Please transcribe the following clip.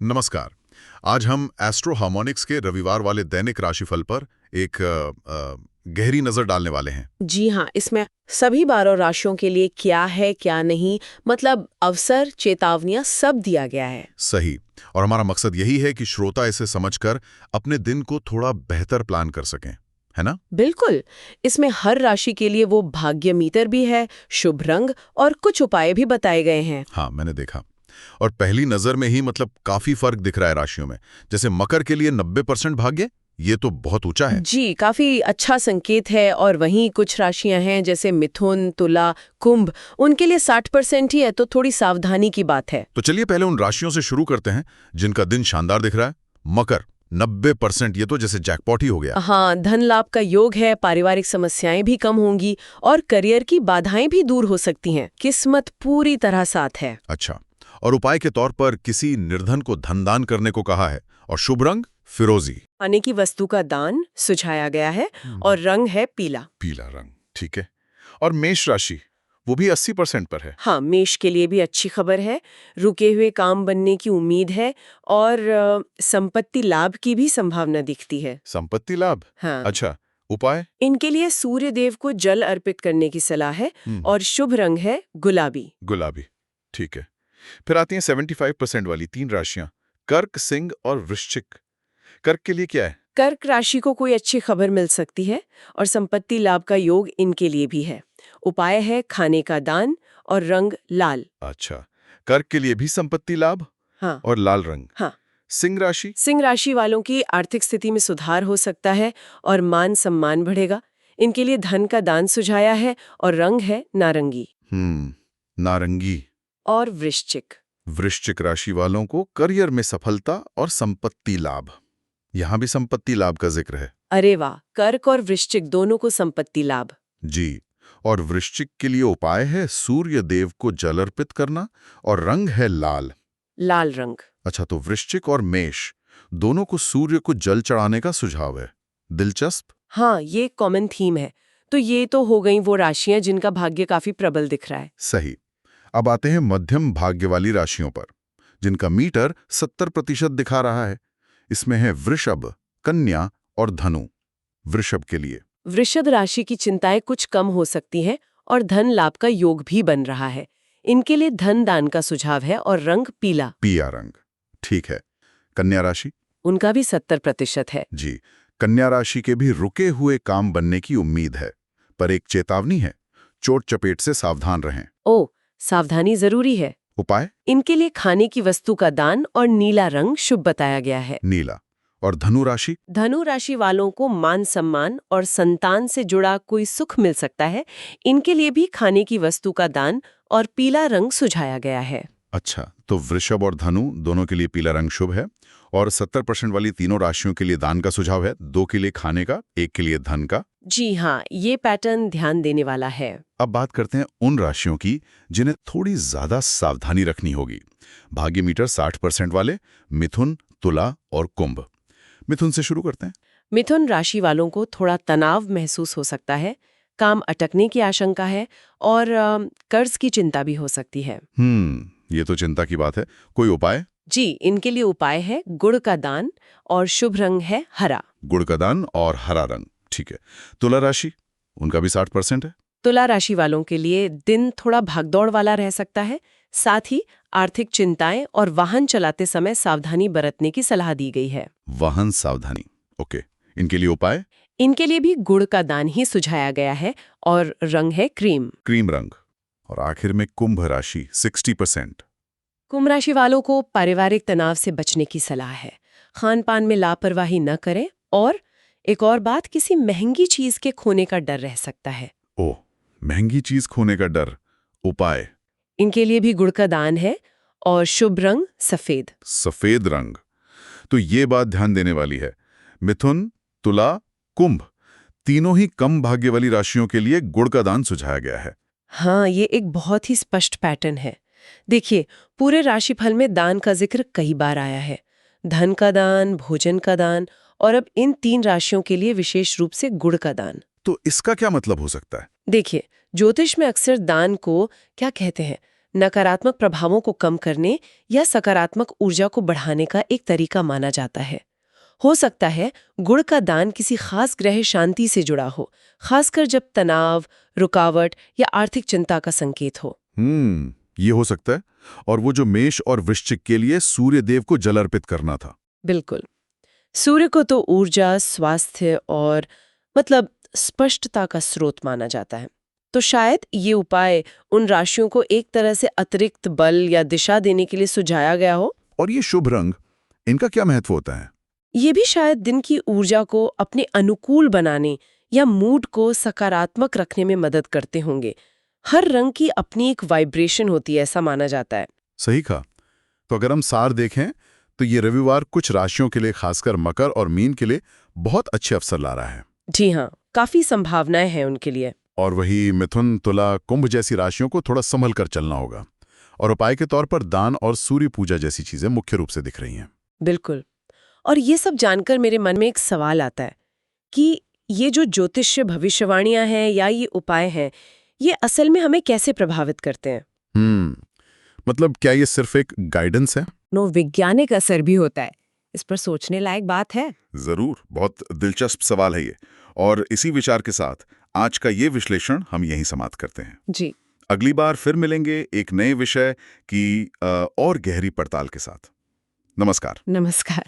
नमस्कार। आज हम एस्ट्रो हार्मोनिक्स के रविवार वाले दैनिक राशिफल पर एक गहरी नजर डालने वाले हैं। जी हाँ, इसमें सभी 12 राशियों के लिए क्या है क्या नहीं, मतलब अवसर, चेतावनियां सब दिया गया है। सही। और हमारा मकसद यही है कि श्रोता इसे समझकर अपने दिन को थोड़ा बेहतर प्लान कर सकें, है ना? बिल्कुल। इसमें हर राशि के लिए वो भाग्य मीटर भी है, शुभ रंग और कुछ उपाय भी बताए गए हैं। हाँ, मैंने देखा। और पहली नजर में ही मतलब काफी फर्क दिख रहा है राशियों में। जैसे मकर के लिए 90% भाग्य, ये तो बहुत ऊंचा है। जी, काफी अच्छा संकेत है। और वहीं कुछ राशियां हैं जैसे मिथुन, तुला, कुंभ, उनके लिए 60% ही है, तो थोड़ी सावधानी की बात है। तो चलिए पहले उन राशियों से शुरू करते हैं जिनका दिन शानदार दिख रहा है। मकर 90%, ये तो जैसे जैकपॉट ही हो गया। हाँ, धन लाभ का योग है, पारिवारिक समस्याएं भी कम होंगी और करियर की बाधाएं भी दूर हो सकती हैं। किस्मत पूरी तरह साथ है। अच्छा। और उपाय के तौर पर किसी निर्धन को धन दान करने को कहा है। और शुभ रंग फिरोजी। खाने की वस्तु का दान सुझाया गया है और रंग है पीला। पीला रंग, ठीक है। और मेष राशि, वो भी 80% पर है। हाँ, मेष के लिए भी अच्छी खबर है। रुके हुए काम बनने की उम्मीद है और संपत्ति लाभ की भी संभावना दिखती है। संपत्ति लाभ। हाँ, अच्छा। उपाय। इनके लिए सूर्य देव को जल अर्पित करने की सलाह है और शुभ रंग है गुलाबी। गुलाबी, ठीक है। फिर आती हैं 75% वाली तीन राशियां, कर्क, सिंह और वृश्चिक। कर्क के लिए क्या है? कर्क राशि को कोई अच्छी खबर मिल सकती है और संपत्ति लाभ का योग इनके लिए भी है। उपाय है खाने का दान और रंग लाल। अच्छा। कर्क के लिए भी संपत्ति लाभ हाँ। और लाल रंग। हाँ, सिंह राशि। सिंह राशि वालों की आर्थिक स्थिति में सुधार हो सकता है और मान सम्मान बढ़ेगा। इनके लिए धन का दान सुझाया है और रंग है नारंगी। नारंगी। और वृश्चिक। वृश्चिक राशि वालों को करियर में सफलता और संपत्ति लाभ। यहां भी संपत्ति लाभ का जिक्र है। अरे वाह, कर्क और वृश्चिक दोनों को संपत्ति लाभ। जी। और वृश्चिक के लिए उपाय है सूर्य देव को जल अर्पित करना और रंग है लाल। लाल रंग। अच्छा, तो वृश्चिक और मेष दोनों को सूर्य को जल चढ़ाने का सुझाव है। दिलचस्प। हाँ, ये कॉमन थीम है। तो ये तो हो गई वो राशियां जिनका भाग्य काफी प्रबल दिख रहा है। सही। अब आते हैं मध्यम भाग्य वाली राशियों पर, जिनका मीटर 70% दिखा रहा है। इसमें है वृषभ, कन्या और धनु। वृषभ के लिए वृषभ राशि की चिंताएं कुछ कम हो सकती हैं और धन लाभ का योग भी बन रहा है। इनके लिए धन दान का सुझाव है और रंग पीला। पिया रंग, ठीक है। कन्या राशि। उनका भी 70% है। जी। कन्या राशि के भी रुके हुए काम बनने की उम्मीद है, पर एक चेतावनी है, चोट चपेट से सावधान रहें। ओ, सावधानी जरूरी है। उपाय। इनके लिए खाने की वस्तु का दान और नीला रंग शुभ बताया गया है। नीला। और धनु राशि। धनु राशि वालों को मान सम्मान और संतान से जुड़ा कोई सुख मिल सकता है। इनके लिए भी खाने की वस्तु का दान और पीला रंग सुझाया गया है। अच्छा, तो वृषभ और धनु दोनों के लिए पीला रंग शुभ है। और 70% वाली तीनों राशियों के लिए दान का सुझाव है, 2 के लिए खाने का, 1 के लिए धन का। जी हाँ, ये पैटर्न ध्यान देने वाला है। अब बात करते हैं उन राशियों की जिन्हें थोड़ी ज्यादा सावधानी रखनी होगी। भाग्य मीटर 60% वाले, मिथुन, तुला और कुंभ। मिथुन से शुरू करते हैं। मिथुन राशि वालों को थोड़ा तनाव महसूस हो सकता है, काम अटकने की आशंका है और कर्ज की चिंता भी हो सकती है। ये तो चिंता की बात है। कोई उपाय? जी, इनके लिए उपाय है गुड़ का दान और शुभ रंग है हरा। गुड़ का दान और हरा रंग, ठीक है। तुला राशि, उनका भी 60% है। तुला राशि वालों के लिए दिन थोड़ा भागदौड़ वाला रह सकता है। साथ ही आर्थिक चिंताएं और वाहन चलाते समय सावधानी बरतने की सलाह दी गई है। वाहन सावधानी, ओके। इनके लिए उपाय? इनके लिए भी गुड़ का दान ही सुझाया गया है और रंग है क्रीम। क्रीम रंग। और आखिर में कुंभ राशि 60%। कुंभ राशि वालों को पारिवारिक तनाव से बचने की सलाह है। खान पान में लापरवाही न करें और एक और बात, किसी महंगी चीज के खोने का डर रह सकता है। ओह, महंगी चीज खोने का डर। उपाय? इनके लिए भी गुड़ का दान है और शुभ रंग सफेद। सफेद रंग। तो ये बात ध्यान देने वाली है। मिथुन, तुला, कुंभ तीनों ही कम भाग्य वाली राशियों के लिए गुड़ का दान सुझाया गया है। हाँ, ये एक बहुत ही स्पष्ट पैटर्न है। देखिए, पूरे राशिफल में दान का जिक्र कई बार आया है। धन का दान, भोजन का दान और अब इन 3 राशियों के लिए विशेष रूप से गुड़ का दान। तो इसका क्या मतलब हो सकता है? देखिए, ज्योतिष में अक्सर दान को क्या कहते हैं, नकारात्मक प्रभावों को कम करने या सकारात्मक ऊर्जा को बढ़ाने का एक तरीका माना जाता है। हो सकता है गुड़ का दान किसी खास ग्रह शांति से जुड़ा हो, खासकर जब तनाव, रुकावट या आर्थिक चिंता का संकेत हो। ये हो सकता है। और वो जो मेष और वृश्चिक के लिए सूर्य देव को जल अर्पित करना था। बिल्कुल। सूर्य को तो ऊर्जा, स्वास्थ्य और स्पष्टता का स्रोत माना जाता है। तो शायद ये उपाय उन राशियों को एक तरह से अतिरिक्त बल या दिशा देने के लिए सुझाया गया हो। और ये शुभ रंग, इनका क्या महत्व होता है? ये भी शायद दिन की ऊर्जा को अपने अनुकूल बनाने या मूड को सकारात्मक रखने में मदद करते होंगे। हर रंग की अपनी एक वाइब्रेशन होती है, ऐसा माना जाता है। सही कहा। तो अगर हम सार देखें तो ये रविवार कुछ राशियों के लिए, खासकर मकर और मीन के लिए, बहुत अच्छे अवसर ला रहा है। जी हाँ, काफी संभावनाएं हैं उनके लिए। और वही मिथुन, तुला, कुंभ जैसी राशियों को थोड़ा संभल कर चलना होगा। और उपाय के तौर पर दान और सूर्य पूजा जैसी चीजें मुख्य रूप से दिख रही हैं। बिल्कुल। और ये सब जानकर मेरे मन में एक सवाल आता है कि ये जो ज्योतिष्य भविष्यवाणियां हैं या ये उपाय हैं, ये असल में हमें कैसे प्रभावित करते हैं? मतलब क्या ये सिर्फ एक गाइडेंस है? वैज्ञानिक असर भी होता है। इस पर सोचने लायक बात है। जरूर, बहुत दिलचस्प सवाल है ये। और इसी विचार के साथ आज का ये विश्लेषण हम यहीं समाप्त करते हैं। जी। अगली बार फिर मिलेंगे एक नए विषय की और गहरी पड़ताल के साथ। नमस्कार। नमस्कार।